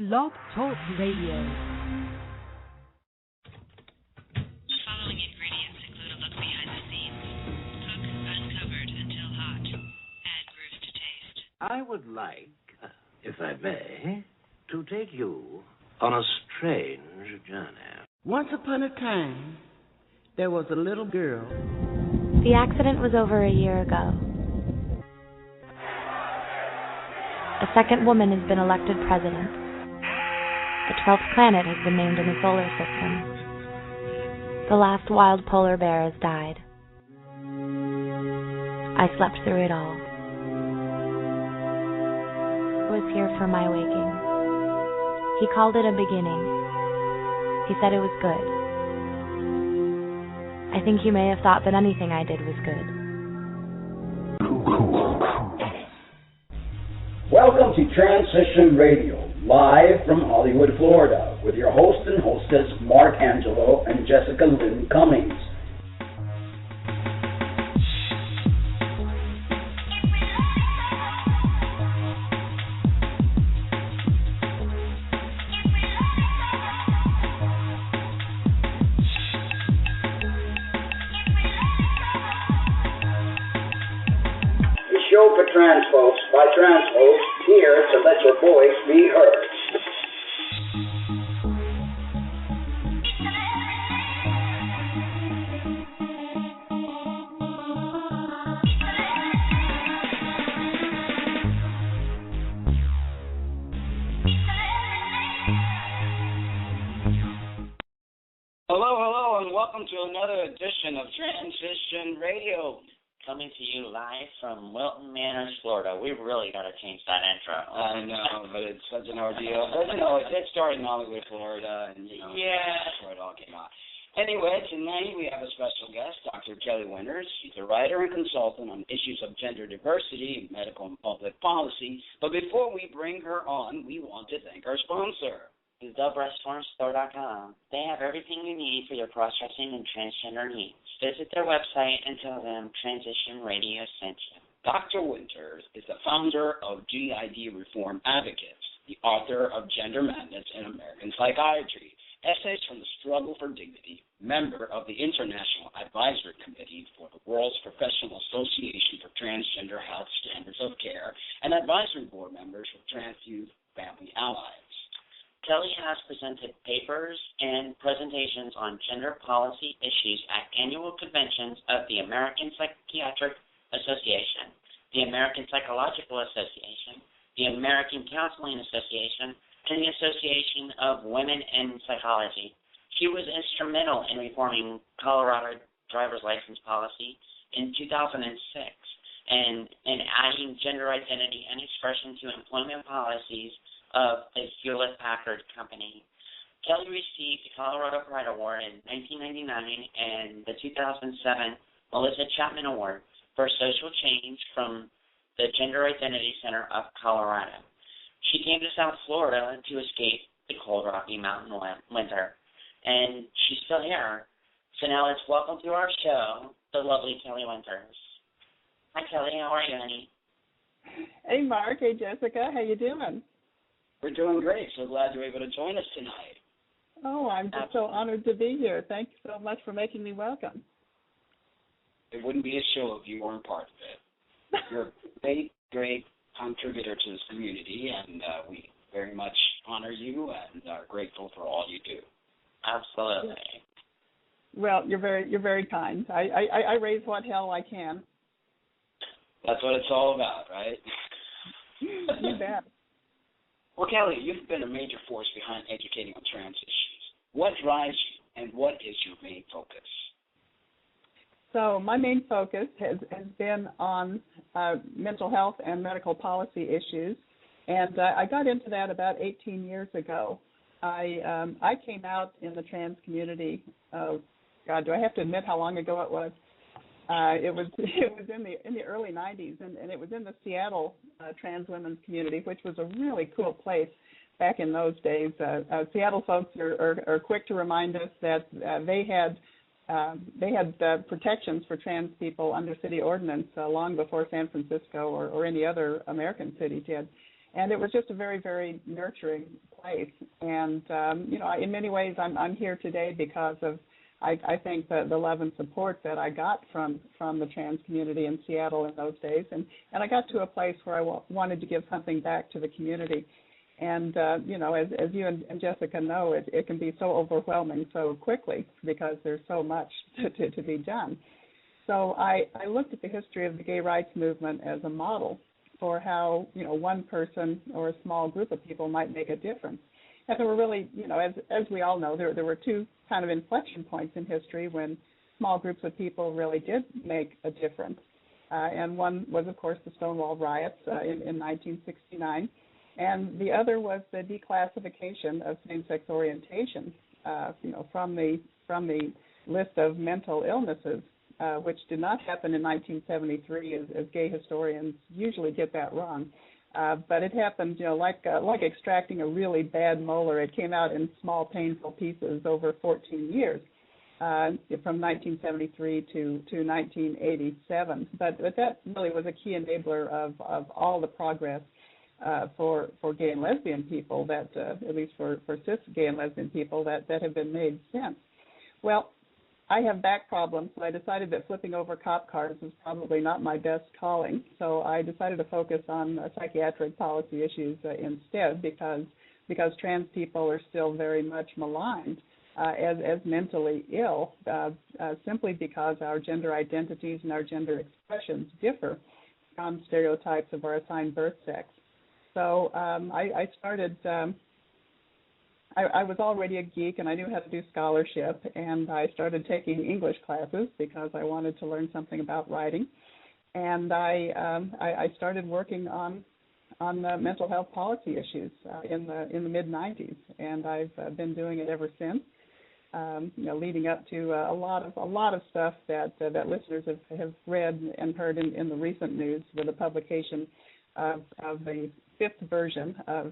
Blog Talk Radio. Following ingredients include a look behind the scenes. Cook uncovered until hot. Add grooves to taste. I would like, if I may, to take you on a strange journey. Once upon a time, there was a little girl. The accident was over a year ago. A second woman has been elected president. The 12th planet has been named in the solar system. The last wild polar bear has died. I slept through it all. I was here for my waking. He called it a beginning. He said it was good. I think he may have thought that anything I did was good. Welcome to Transition Radio, live from Hollywood, Florida, with your host and hostess, Mark Angelo and Jessica Lynn Cummings. For trans folks, by trans folks, here to let your voice be heard. Hello, and welcome to another edition of Transition Radio. Coming to you live from Wilton Manors, Florida. We've really got to change that intro. I know, but it's such an ordeal. But, it started in Hollywood, Florida, and, that's where it all came out. Anyway, tonight we have a special guest, Dr. Kelly Winters. She's a writer and consultant on issues of gender diversity, medical and public policy. But before we bring her on, we want to thank our sponsor. TheBreastFormStore.com. They have everything you need for your cross-dressing and transgender needs. Visit their website and tell them Transition Radio sent you. Dr. Winters is the founder of GID Reform Advocates, the author of Gender Madness in American Psychiatry, Essays from the Struggle for Dignity, member of the International Advisory Committee for the World's Professional Association for Transgender Health Standards of Care, and advisory board members for Trans Youth Family Allies. Kelly has presented papers and presentations on gender policy issues at annual conventions of the American Psychiatric Association, the American Psychological Association, the American Counseling Association, and the Association of Women in Psychology. She was instrumental in reforming Colorado driver's license policy in 2006 and in adding gender identity and expression to employment policies of the Hewlett-Packard Company. Kelly received the Colorado Pride Award in 1999 and the 2007 Melissa Chapman Award for Social Change from the Gender Identity Center of Colorado. She came to South Florida to escape the cold Rocky Mountain winter, and she's still here. So now let's welcome to our show the lovely Kelly Winters. Hi, Kelly. How are you, honey? Hey, Mark. Hey, Jessica. How you doing? We're doing great. So glad you're able to join us tonight. Oh, I'm just so honored to be here. Thank you so much for making me welcome. It wouldn't be a show if you weren't part of it. You're a great, great contributor to this community, and we very much honor you and are grateful for all you do. Absolutely. Well, you're very kind. I raise what hell I can. That's what it's all about, right? You bet. Well, Kelly, you've been a major force behind educating on trans issues. What drives you, and what is your main focus? So my main focus has been on mental health and medical policy issues, and I got into that about 18 years ago. I came out in the trans community. God, do I have to admit how long ago it was? It was in the early 90s, and it was in the Seattle trans women's community, which was a really cool place back in those days. Seattle folks are quick to remind us that they had protections for trans people under city ordinance long before San Francisco or any other American city did. And it was just a very, very nurturing place. And, in many ways, I'm here today because of, I think, the love and support that I got from the trans community in Seattle in those days. And I got to a place where I wanted to give something back to the community. And, as you and Jessica know, it can be so overwhelming so quickly because there's so much to be done. So I looked at the history of the gay rights movement as a model for how, one person or a small group of people might make a difference. And there were really, as we all know, there were two kind of inflection points in history when small groups of people really did make a difference. And one was, of course, the Stonewall riots in 1969. And the other was the declassification of same-sex orientation, from the list of mental illnesses, which did not happen in 1973, as gay historians usually get that wrong. But it happened, like extracting a really bad molar. It came out in small, painful pieces over 14 years, from 1973 to 1987. But that really was a key enabler of all the progress for gay and lesbian people, that at least for cis gay and lesbian people, that have been made since. Well, I have back problems, so I decided that flipping over cop cars was probably not my best calling. So I decided to focus on psychiatric policy issues instead, because trans people are still very much maligned as mentally ill, simply because our gender identities and our gender expressions differ from stereotypes of our assigned birth sex. So I started. I was already a geek, and I knew how to do scholarship, and I started taking English classes because I wanted to learn something about writing. And I started working on mental health policy issues in the mid-90s, and I've been doing it ever since. Leading up to a lot of stuff that listeners have read and heard in the recent news, with the publication of the fifth edition of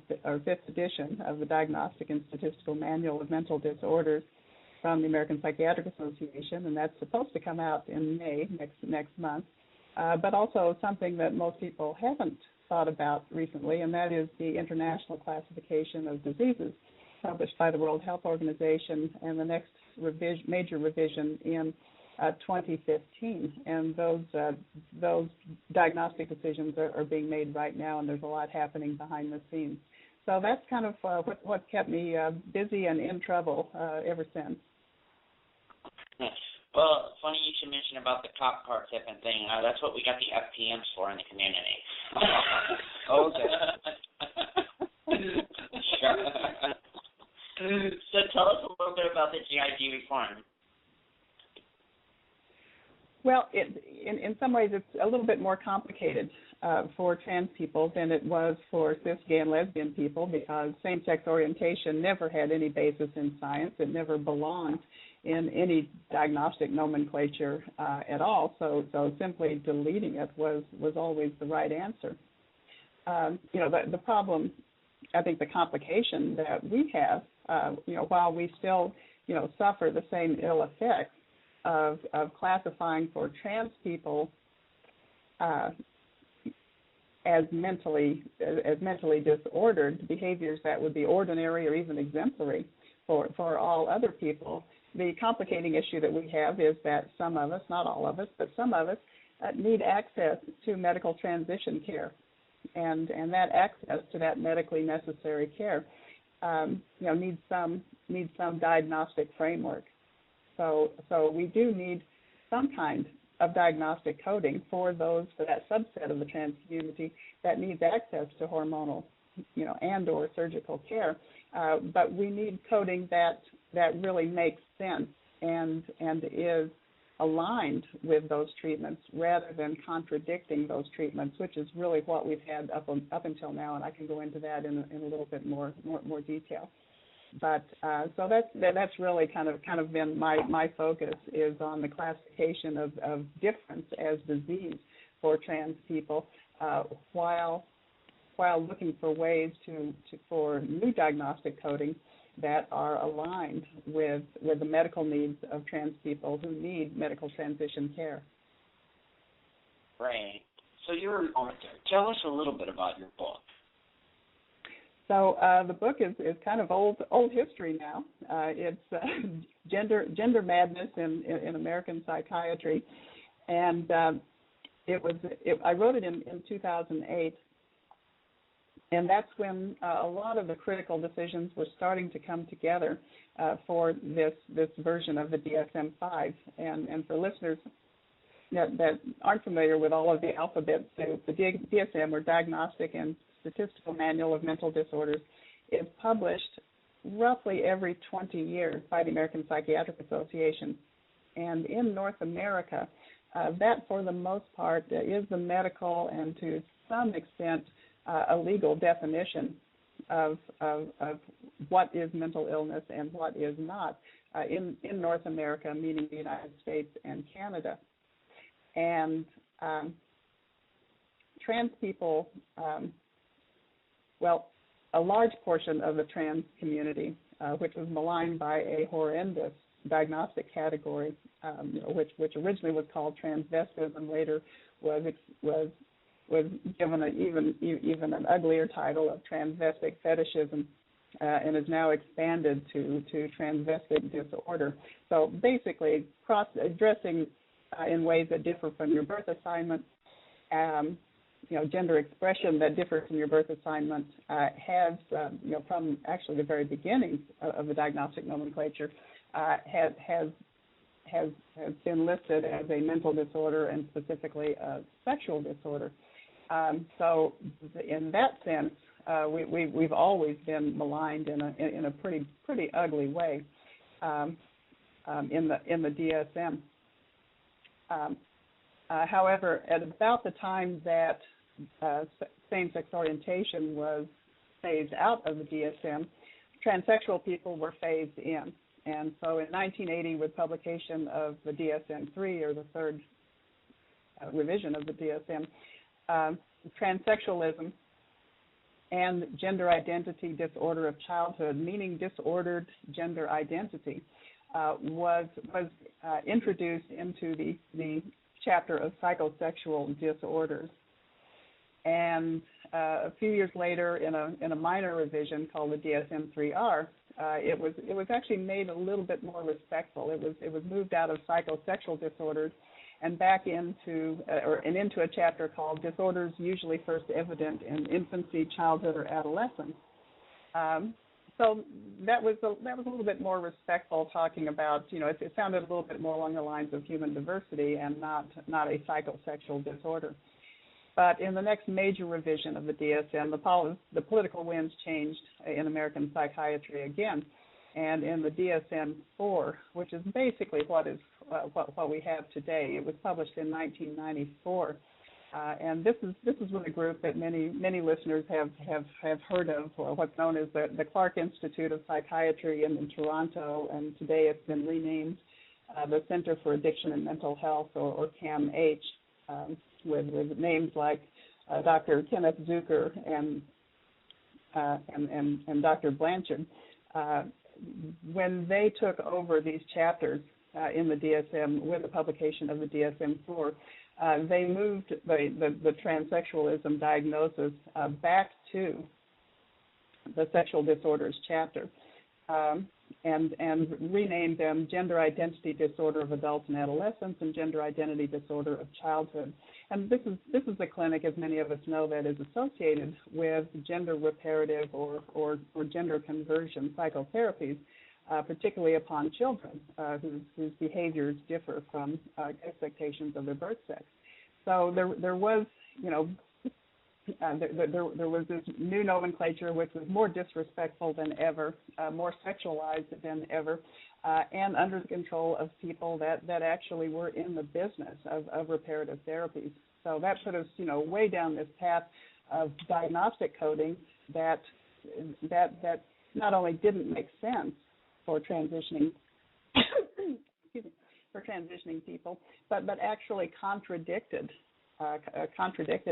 the Diagnostic and Statistical Manual of Mental Disorders from the American Psychiatric Association, and that's supposed to come out in May next month. But also something that most people haven't thought about recently, and that is the International Classification of Diseases, published by the World Health Organization, and the next major revision in 2015, and those diagnostic decisions are being made right now, and there's a lot happening behind the scenes. So that's kind of what kept me busy and in trouble ever since. Well, funny you should mention about the cop car tipping thing. That's what we got the FPMs for in the community. Okay. So tell us a little bit about the GID reform. Well, in some ways it's a little bit more complicated for trans people than it was for cis, gay, and lesbian people, because same-sex orientation never had any basis in science. It never belonged in any diagnostic nomenclature at all. So simply deleting it was always the right answer. The problem, I think the complication that we have, while we still, suffer the same ill effects of classifying for trans people as mentally disordered behaviors that would be ordinary or even exemplary for all other people. The complicating issue that we have is that some of us, not all of us, but some of us need access to medical transition care, and that access to that medically necessary care, needs some diagnostic framework. So we do need some kind of diagnostic coding for that subset of the trans community that needs access to hormonal, and or surgical care. But we need coding that really makes sense and is aligned with those treatments rather than contradicting those treatments, which is really what we've had up until now, and I can go into that in a little bit more detail. But so that's really kind of been my focus, is on the classification of difference as disease for trans people, while looking for ways for new diagnostic coding that are aligned with the medical needs of trans people who need medical transition care. Right. So you're an author. Tell us a little bit about your book. So the book is kind of old history now. It's gender madness in American psychiatry, and I wrote it in 2008, and that's when a lot of the critical decisions were starting to come together for this version of the DSM-5. And for listeners that aren't familiar with all of the alphabet soup, the DSM, or Diagnostic and Statistical Manual of Mental Disorders, is published roughly every 20 years by the American Psychiatric Association. And in North America, that for the most part is the medical and to some extent a legal definition of what is mental illness and what is not in North America, meaning the United States and Canada. And trans people, a large portion of the trans community, which was maligned by a horrendous diagnostic category, which originally was called transvestism, later was given even an uglier title of transvestic fetishism, and is now expanded to transvestic disorder. So basically, addressing in ways that differ from your birth assignment, gender expression that differs from your birth assignment has, from actually the very beginning of the diagnostic nomenclature, has been listed as a mental disorder and specifically a sexual disorder. So in that sense, we've always been maligned in a pretty ugly way in the DSM. However, at about the time that same-sex orientation was phased out of the DSM, transsexual people were phased in. And so in 1980, with publication of the DSM-3, or the third revision of the DSM, transsexualism and gender identity disorder of childhood, meaning disordered gender identity, was introduced into the chapter of psychosexual disorders. And a few years later, in a minor revision called the DSM-3R, it was actually made a little bit more respectful. It was moved out of psychosexual disorders and back into a chapter called Disorders Usually First Evident in Infancy, Childhood, or Adolescence. So that was a little bit more respectful, talking about, it sounded a little bit more along the lines of human diversity and not a psychosexual disorder. But in the next major revision of the DSM, the political winds changed in American psychiatry again, and in the DSM-4, which is basically what we have today. It was published in 1994, and this is with a group that many listeners have heard of, what's known as the Clark Institute of Psychiatry in Toronto, and today it's been renamed the Center for Addiction and Mental Health, or CAMH, with names like Dr. Kenneth Zucker and Dr. Blanchard. When they took over these chapters in the DSM with the publication of the DSM-4, they moved the transsexualism diagnosis back to the sexual disorders chapter, and renamed them gender identity disorder of adults and adolescents and gender identity disorder of childhood. And this is a clinic, as many of us know, that is associated with gender reparative or gender conversion psychotherapies, particularly upon children whose behaviors differ from expectations of their birth sex. So there was this new nomenclature which was more disrespectful than ever, more sexualized than ever, and under the control of people that actually were in the business of reparative therapies. So that put us, way down this path of diagnostic coding that not only didn't make sense for transitioning people, but actually contradicted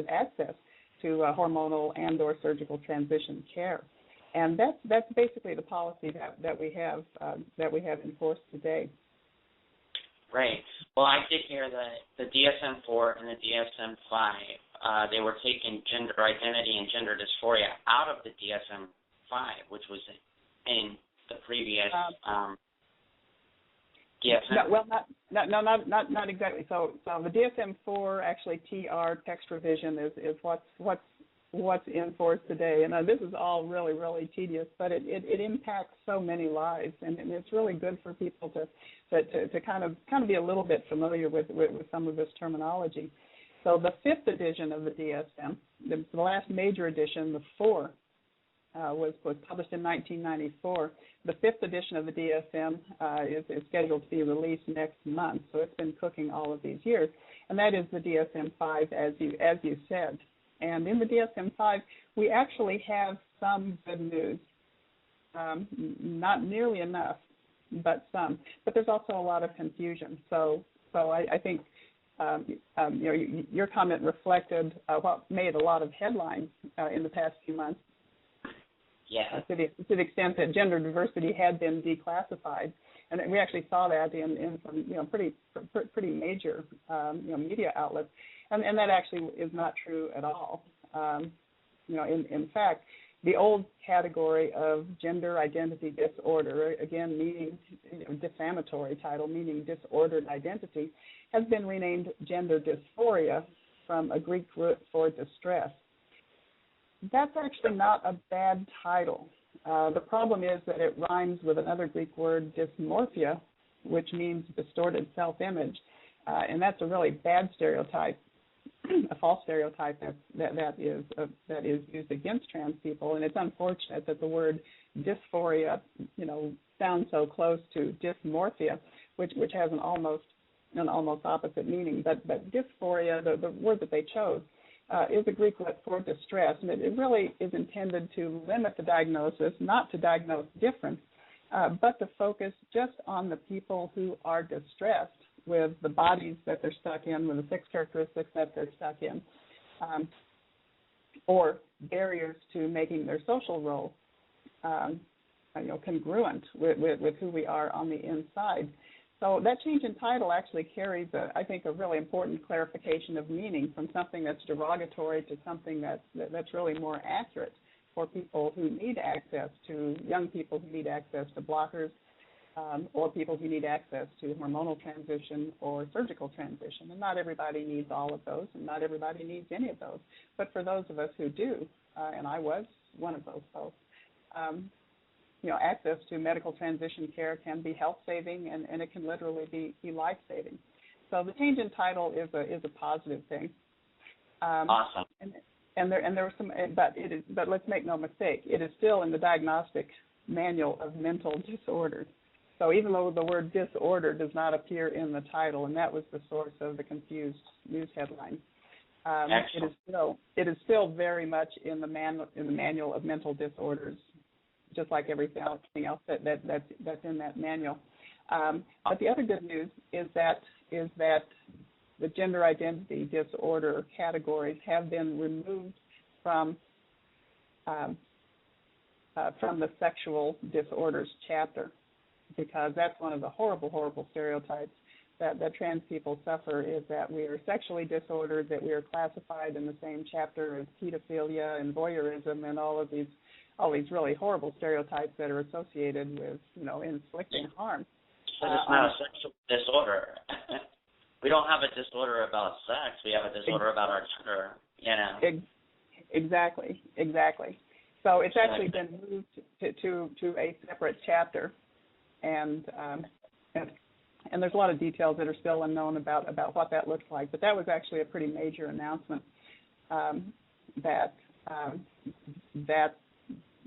access to hormonal and/or surgical transition care, and that's basically the policy that we have in force today. Right. Well, I did hear that the DSM-4 and the DSM-5 they were taking gender identity and gender dysphoria out of the DSM which was in the previous DSM? Not exactly. So the DSM-4, actually TR, text revision, is what's in force today. And this is all really, really tedious, but it impacts so many lives, and it's really good for people to kind of be a little bit familiar with some of this terminology. So the 5th edition of the DSM, the last major edition, the 4, was published in 1994. The 5th edition of the DSM is scheduled to be released next month, so it's been cooking all of these years, and that is the DSM-5, as you said. And in the DSM-5, we actually have some good news. Not nearly enough, but some. But there's also a lot of confusion. So I think your comment reflected what made a lot of headlines in the past few months. Yeah. To the extent that gender diversity had been declassified, and we actually saw that in some pretty major media outlets, and that actually is not true at all. In fact, the old category of gender identity disorder, again meaning defamatory title, meaning disordered identity, has been renamed gender dysphoria from a Greek root for distress. That's actually not a bad title. The problem is that it rhymes with another Greek word, dysmorphia, which means distorted self-image, and that's a really bad stereotype, a false stereotype that is used against trans people. And it's unfortunate that the word dysphoria, sounds so close to dysmorphia, which has an almost opposite meaning. But dysphoria, the word that they chose, is a Greek word for distress, and it really is intended to limit the diagnosis, not to diagnose difference, but to focus just on the people who are distressed with the bodies that they're stuck in, with the sex characteristics that they're stuck in, or barriers to making their social role congruent with who we are on the inside. So that change in title actually carries, I think, a really important clarification of meaning from something that's derogatory to something that's really more accurate for people who need access to, young people who need access to blockers, or people who need access to hormonal transition or surgical transition. And not everybody needs all of those, and not everybody needs any of those. But for those of us who do, and I was one of those folks, access to medical transition care can be health-saving, and it can literally be life-saving. So the change in title is a positive thing. Awesome. And there were some, but let's make no mistake, it is still in the Diagnostic Manual of Mental Disorders. So even though the word disorder does not appear in the title, and that was the source of the confused news headline, it is still very much in the Manual of Mental Disorders, just like everything else that's in that manual. But the other good news is that the gender identity disorder categories have been removed from the sexual disorders chapter, because that's one of the horrible stereotypes that trans people suffer, is that we are sexually disordered, that we are classified in the same chapter as pedophilia and voyeurism and all these really horrible stereotypes that are associated with, inflicting harm. But it's not a sexual disorder. We don't have a disorder about sex. We have a disorder about our gender, Exactly. So it's actually been moved to a separate chapter, and there's a lot of details that are still unknown about what that looks like. But that was actually a pretty major announcement, that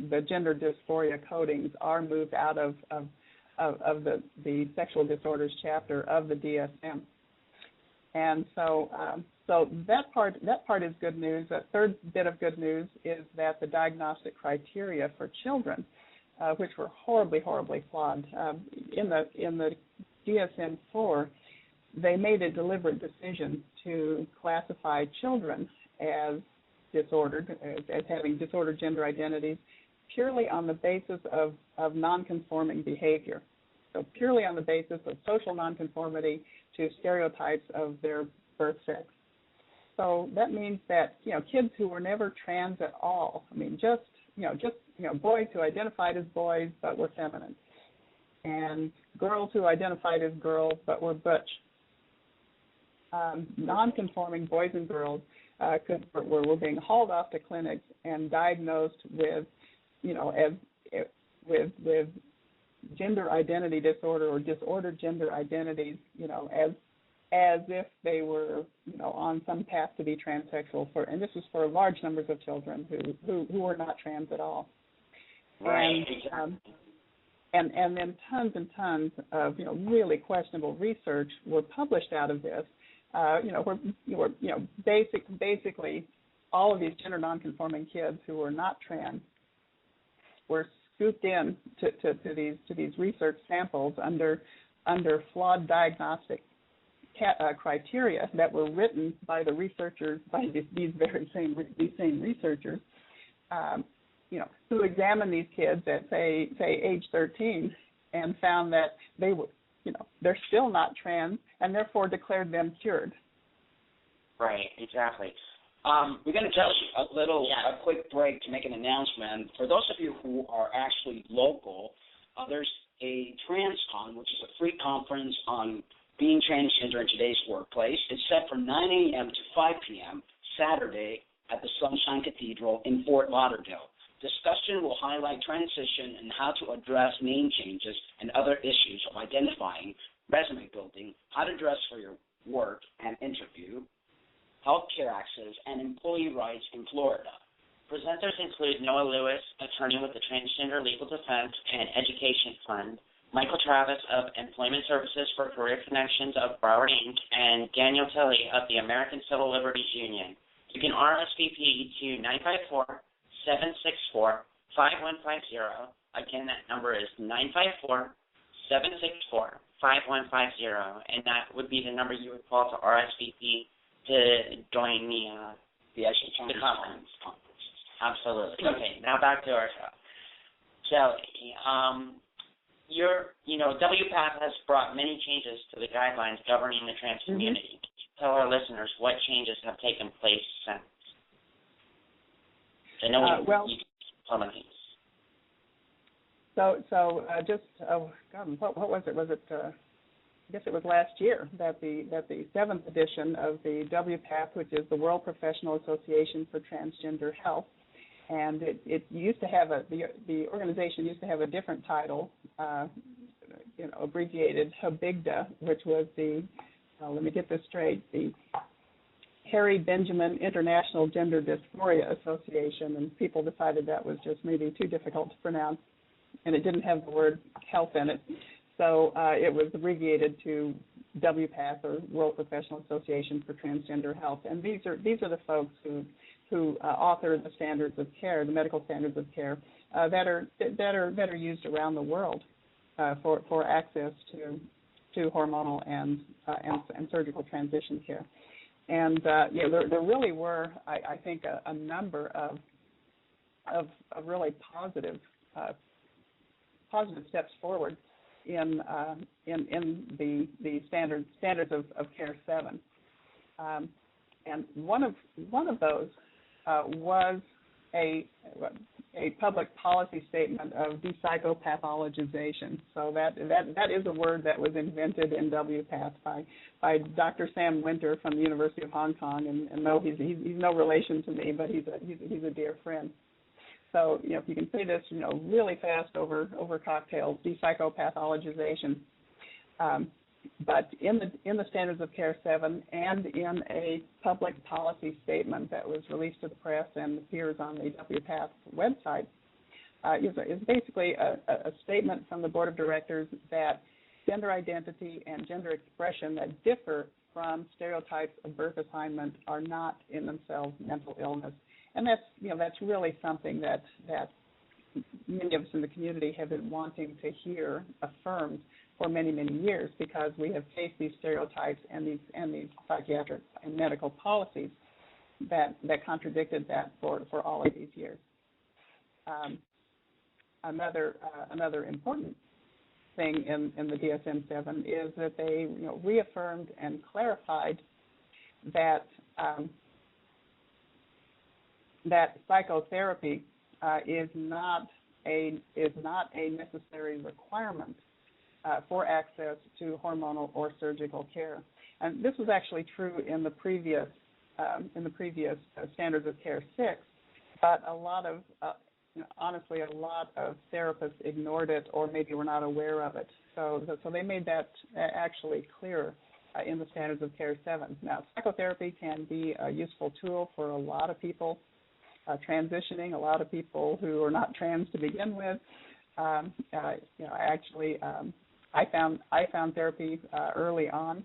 the gender dysphoria codings are moved out of the sexual disorders chapter of the DSM, and so that part is good news. A third bit of good news is that the diagnostic criteria for children, which were horribly flawed, in the DSM-4, they made a deliberate decision to classify children as disordered, as having disordered gender identities, purely on the basis of nonconforming behavior. So purely on the basis of social nonconformity to stereotypes of their birth sex. So that means that, kids who were never trans at all, just boys who identified as boys but were feminine, and girls who identified as girls but were butch. Non-conforming boys and girls were being hauled off to clinics and diagnosed with, with gender identity disorder or disordered gender identities, as if they were, on some path to be transsexual. And this was for large numbers of children who were not trans at all. Right. And then tons and tons of really questionable research were published out of this. Basically all of these gender nonconforming kids who were not trans were scooped in to these research samples under flawed diagnostic criteria that were written by the researchers, by these same researchers, who examined these kids at say age 13 and found that they were, they're still not trans and therefore declared them cured. Right, exactly. We're going to take a quick break to make an announcement. For those of you who are actually local, there's a TransCon, which is a free conference on being transgender in today's workplace. It's set for 9 a.m. to 5 p.m. Saturday at the Sunshine Cathedral in Fort Lauderdale. Discussion will highlight transition and how to address name changes and other issues of identifying, resume building, how to dress for your work and interview, healthcare access, and employee rights in Florida. Presenters include Noah Lewis, attorney with the Transgender Legal Defense and Education Fund, Michael Travis of Employment Services for Career Connections of Broward, Inc., and Daniel Tilley of the American Civil Liberties Union. You can RSVP to 954-764-5150. Again, that number is 954-764-5150, and that would be the number you would call to RSVP to join the conference. Absolutely. Okay, now back to our show. So, WPATH has brought many changes to the guidelines governing the trans community. Tell our listeners what changes have taken place since. I know you some of these. What was it? Was it? I guess it was last year that the 7th edition of the WPATH, which is the World Professional Association for Transgender Health, and it used to have the organization used to have a different title, abbreviated HBIGDA, which was the let me get this straight, the Harry Benjamin International Gender Dysphoria Association, and people decided that was just maybe too difficult to pronounce, and it didn't have the word health in it. So it was abbreviated to WPATH, or World Professional Association for Transgender Health, and these are the folks who author the standards of care, the medical standards of care that are used around the world for access to hormonal and surgical transition care. And there really were, I think, a number of really positive steps forward in the standards of Care 7, and one of those was a public policy statement of de-psychopathologization. So that is a word that was invented in WPATH by Dr. Sam Winter from the University of Hong Kong, and no, he's no relation to me, but he's a dear friend. So if you can say this really fast over cocktails, de-psychopathologization. But in the Standards of Care 7 and in a public policy statement that was released to the press and appears on the WPATH website, is basically a statement from the Board of Directors that gender identity and gender expression that differ from stereotypes of birth assignment are not in themselves mental illness. And that's really something that many of us in the community have been wanting to hear affirmed for many, many years, because we have faced these stereotypes and these psychiatric and medical policies that contradicted that for all of these years. Another important thing in the DSM-7 is that they reaffirmed and clarified that that psychotherapy is not a necessary requirement for access to hormonal or surgical care. And this was actually true in the previous Standards of Care 6, but a lot of honestly, a lot of therapists ignored it or maybe were not aware of it. So they made that actually clearer in the Standards of Care 7. Now, psychotherapy can be a useful tool for a lot of people transitioning, a lot of people who are not trans to begin with. Actually, I found therapy early on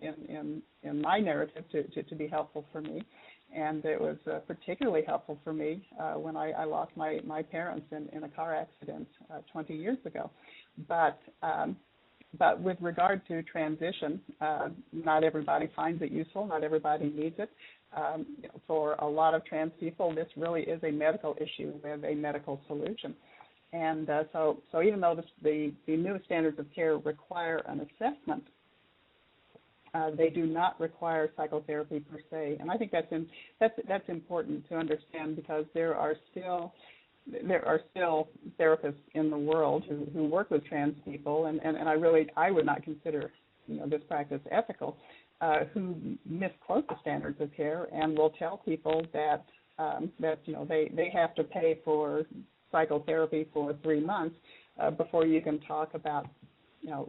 in my narrative to be helpful for me. And it was particularly helpful for me when I lost my parents in a car accident 20 years ago. But with regard to transition, not everybody finds it useful. Not everybody needs it. For a lot of trans people, this really is a medical issue with a medical solution. And so even though the new Standards of Care require an assessment, they do not require psychotherapy per se, and I think that's important to understand because there are still therapists in the world who work with trans people, and I would not consider this practice ethical, who misquote the Standards of Care and will tell people that they have to pay for psychotherapy for 3 months before you can talk about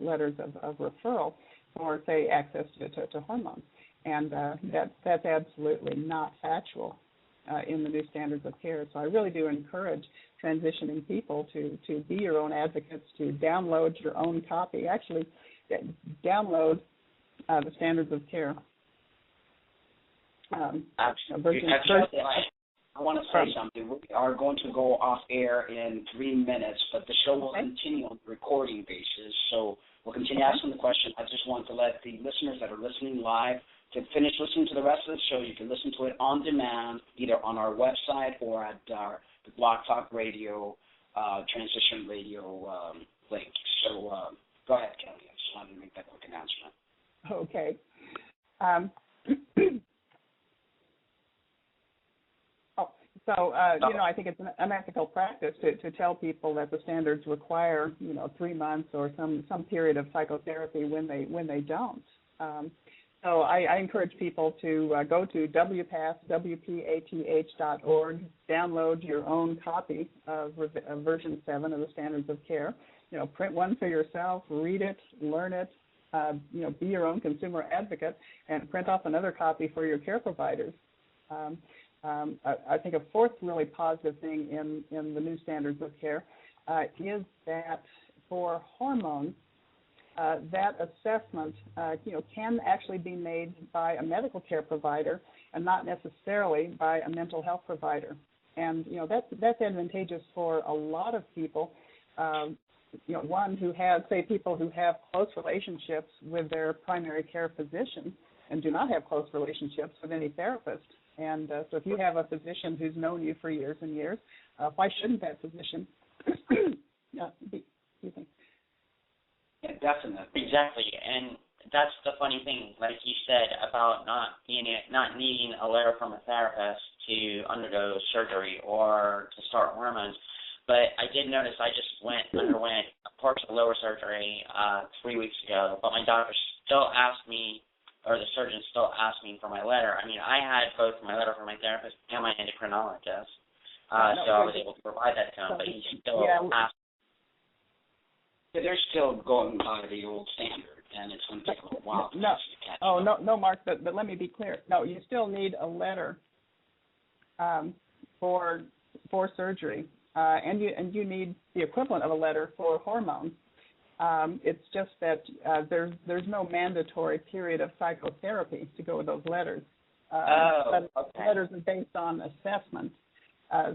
letters of referral or, say, access to hormones. And that's absolutely not factual in the new Standards of Care. So I really do encourage transitioning people to be your own advocates, to download your own copy. Actually, download the Standards of Care. I want to say something. We are going to go off air in 3 minutes, but the show will continue on a recording basis. So we'll continue asking the question. I just want to let the listeners that are listening live to finish listening to the rest of the show. You can listen to it on demand, either on our website or at the Blog Talk Radio, Transition Radio link. So go ahead, Kelly. I just wanted to make that quick announcement. Okay. I think it's an unethical practice to tell people that the standards require 3 months or some period of psychotherapy when they don't. So I encourage people to go to WPATH, WPATH.org, download your own copy of version 7 of the Standards of Care. Print one for yourself, read it, learn it. Be your own consumer advocate, and print off another copy for your care providers. I think a fourth really positive thing in the new Standards of Care is that for hormones, that assessment, can actually be made by a medical care provider and not necessarily by a mental health provider. And that's advantageous for a lot of people. One who has, say, people who have close relationships with their primary care physician and do not have close relationships with any therapist. And so if you have a physician who's known you for years and years, why shouldn't that physician be, you think? Yeah, definitely. Exactly. And that's the funny thing, like you said, about not needing a letter from a therapist to undergo surgery or to start hormones. But I did notice I just underwent a partial lower surgery 3 weeks ago, but my doctor still asked me, or the surgeon still asked me for my letter. I mean, I had both my letter from my therapist and my endocrinologist, so I was able to provide that to him, but he still asked. Yeah, they're still going by the old standard, and it's going to take a little while to catch up. No, Mark, but let me be clear. No, you still need a letter for surgery. And you need the equivalent of a letter for hormones. It's just that there's no mandatory period of psychotherapy to go with those letters. Letters are based on assessment.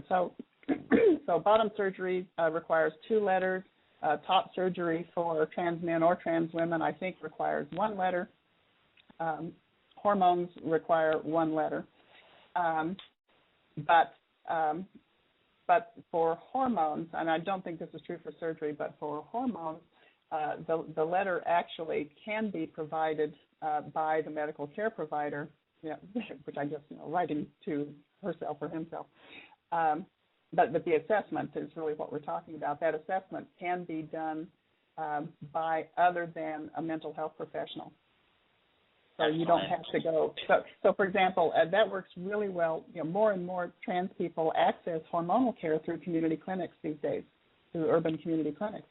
So bottom surgery requires 2 letters. Top surgery for trans men or trans women, I think, requires 1 letter. Hormones require 1 letter. But for hormones, and I don't think this is true for surgery, but for hormones, the letter actually can be provided by the medical care provider, which I guess writing to herself or himself. but the assessment is really what we're talking about. That assessment can be done by other than a mental health professional. So you don't have to go. So for example, that works really well. More and more trans people access hormonal care through community clinics these days, through urban community clinics,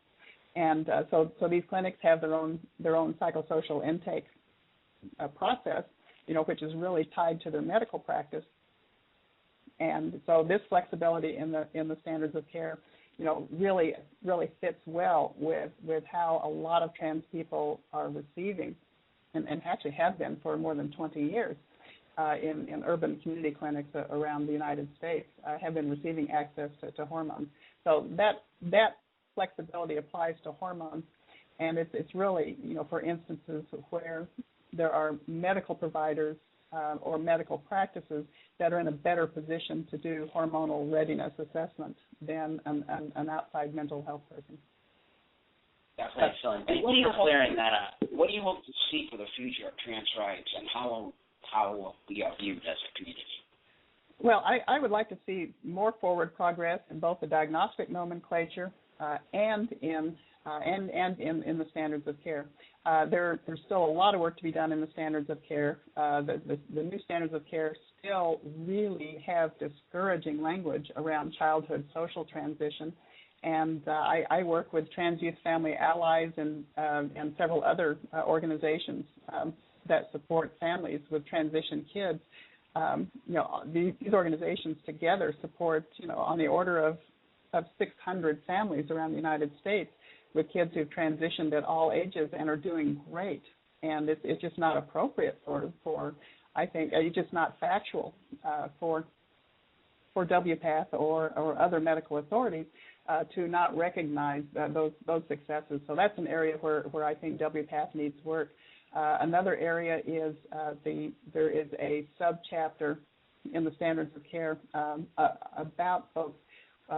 and so these clinics have their own psychosocial intake process, which is really tied to their medical practice. And so this flexibility in the standards of care, really fits well with how a lot of trans people are receiving, and actually have been for more than 20 years in urban community clinics around the United States, have been receiving access to hormones. So that flexibility applies to hormones, and it's really, for instances where there are medical providers or medical practices that are in a better position to do hormonal readiness assessment than an outside mental health person. That's excellent. What do you clearing that up? What do you hope to see for the future of trans rights, and how we are viewed as a community? Well, I would like to see more forward progress in both the diagnostic nomenclature and in the standards of care. There's still a lot of work to be done in the standards of care. The new standards of care still really have discouraging language around childhood social transition. And I work with Trans Youth Family Allies and several other organizations that support families with transition kids. These organizations together support, on the order of 600 families around the United States with kids who've transitioned at all ages and are doing great. And it's just not appropriate for I think, it's just not factual for WPATH or other medical authorities to not recognize those successes. So that's an area where I think WPATH needs work. Another area is there is a subchapter in the standards of care about folks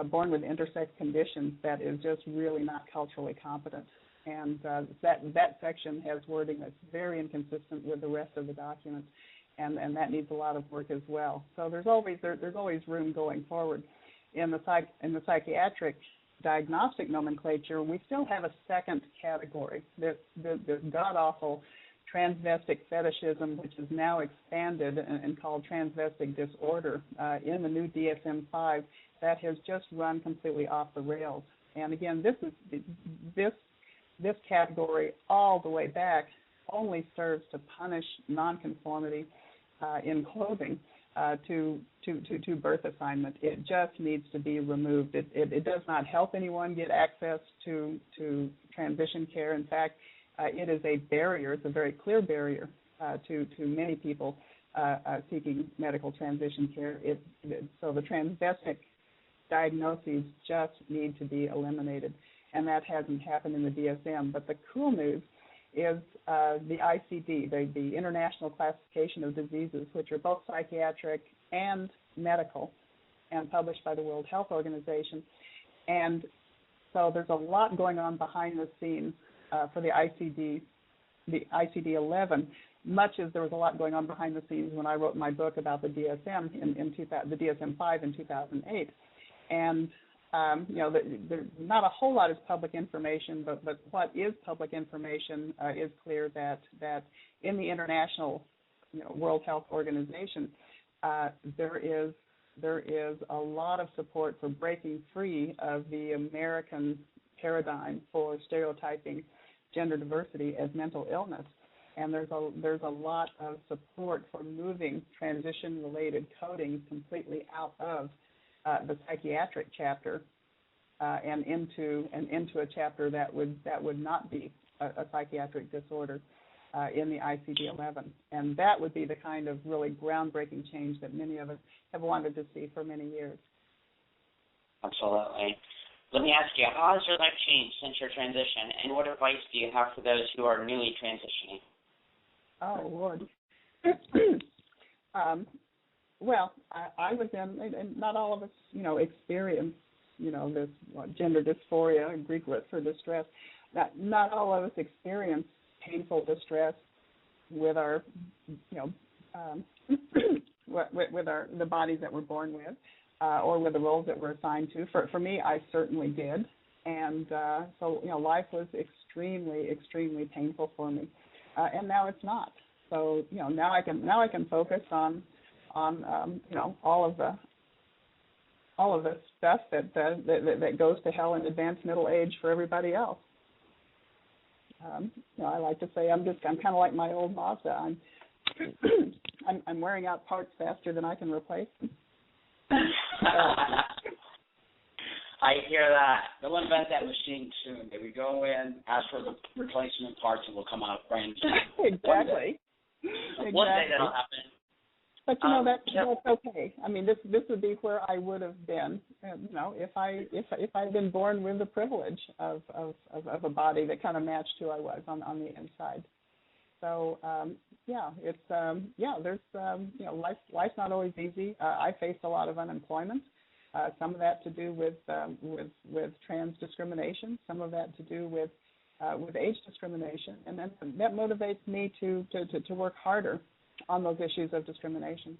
born with intersex conditions that is just really not culturally competent. And that section has wording that's very inconsistent with the rest of the document, and that needs a lot of work as well. So there's always room going forward. In the psychiatric diagnostic nomenclature, we still have a second category, this god-awful transvestic fetishism, which is now expanded and called transvestic disorder in the new DSM-5, that has just run completely off the rails. And again, this category all the way back only serves to punish nonconformity in clothing to birth assignment. It just needs to be removed. It does not help anyone get access to transition care. In fact, it is a barrier. It's a very clear barrier to many people seeking medical transition care. So the transvestic diagnoses just need to be eliminated, and that hasn't happened in the DSM. But the cool news is the ICD, the International Classification of Diseases, which are both psychiatric and medical, and published by the World Health Organization. And so there's a lot going on behind the scenes for the ICD-11, much as there was a lot going on behind the scenes when I wrote my book about the DSM the DSM-5 in 2008. And there's not a whole lot of public information, but what is public information is clear that in the International World Health Organization, there is a lot of support for breaking free of the American paradigm for stereotyping gender diversity as mental illness. And there's a lot of support for moving transition-related coding completely out of the psychiatric chapter and into a chapter that would not be a psychiatric disorder in the ICD-11. And that would be the kind of really groundbreaking change that many of us have wanted to see for many years. Absolutely. Let me ask you, how has your life changed since your transition, and what advice do you have for those who are newly transitioning? Oh, Lord. Well, I was in, and not all of us, experience, this gender dysphoria, Greek word for distress. Not all of us experience painful distress with our, with the bodies that we're born with. or with the roles that we're assigned to. For me, I certainly did. And so, life was extremely, extremely painful for me. And now it's not. So, now I can focus on all of the stuff that goes to hell in advanced middle age for everybody else. I like to say I'm kind of like my old Mazda. I'm wearing out parts faster than I can replace them. I hear that. They'll invent that machine soon. They would go in, ask for the replacement parts, and will come out brand new. Exactly. One day that'll happen. But that's okay. I mean, this would be where I would have been, if I'd been born with the privilege of a body that kind of matched who I was on the inside. So life's not always easy. I faced a lot of unemployment. Some of that to do with trans discrimination. Some of that to do with age discrimination, and then that motivates me to work harder on those issues of discrimination.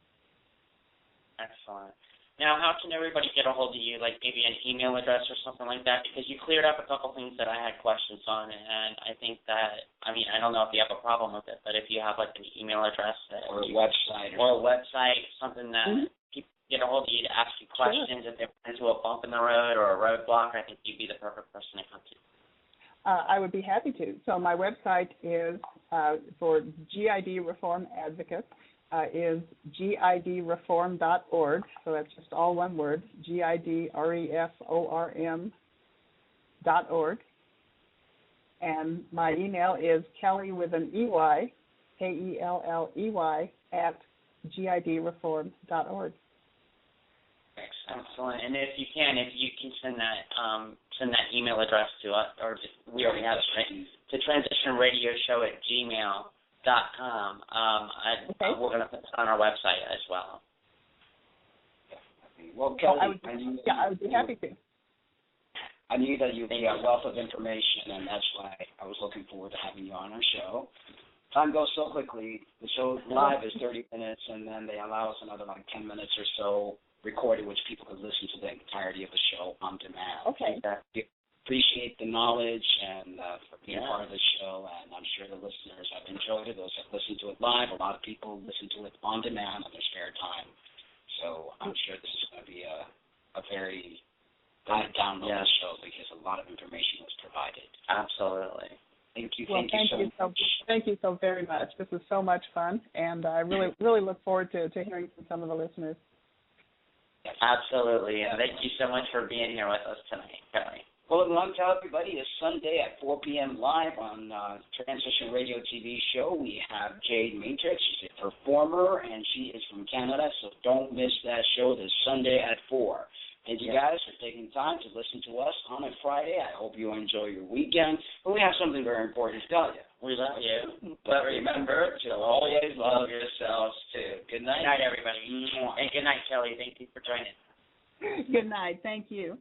Excellent. Now, how can everybody get a hold of you, like maybe an email address or something like that? Because you cleared up a couple things that I had questions on, and I think that, I don't know if you have a problem with it, but if you have like an email address or a website, something that people get a hold of you to ask you questions if they're into a bump in the road or a roadblock, I think you'd be the perfect person to come to. I would be happy to. So my website is for GID Reform Advocates is gidreform.org. So that's just all one word, gidreform.org. And my email is Kelly with an EY, KELLEY, at gidreform.org. Excellent. And if you can send that email address to us, or we already have it, right? To transitionradioshow@gmail.com. We're going to put it on our website as well. Well, Kelly, I would be happy to. I knew that you had a wealth of information, and that's why I was looking forward to having you on our show. Time goes so quickly. The show live is 30 minutes, and then they allow us another 10 minutes or so recorded, which people could listen to the entirety of the show on demand. Okay. We appreciate the knowledge and for being part of the show, and I'm sure the listeners have enjoyed it. Those that listen to it live, a lot of people listen to it on demand on their spare time. So I'm sure this is going to be a very high download show because a lot of information was provided. Absolutely. Thank you. Well, thank you so very much. This was so much fun, and I really look forward to hearing from some of the listeners. Absolutely. And thank you so much for being here with us tonight, Kelly. Well, what I want to tell everybody is Sunday at 4 p.m. live on Transition Radio TV show. We have Jade Matrix. She's a performer, and she is from Canada, so don't miss that show this Sunday at 4. Thank you guys for taking time to listen to us on a Friday. I hope you enjoy your weekend. But we have something very important to tell you. We love you, but remember to always love yourselves, too. Good night, everybody. And good night, Kelly. Thank you for joining. Good night. Thank you.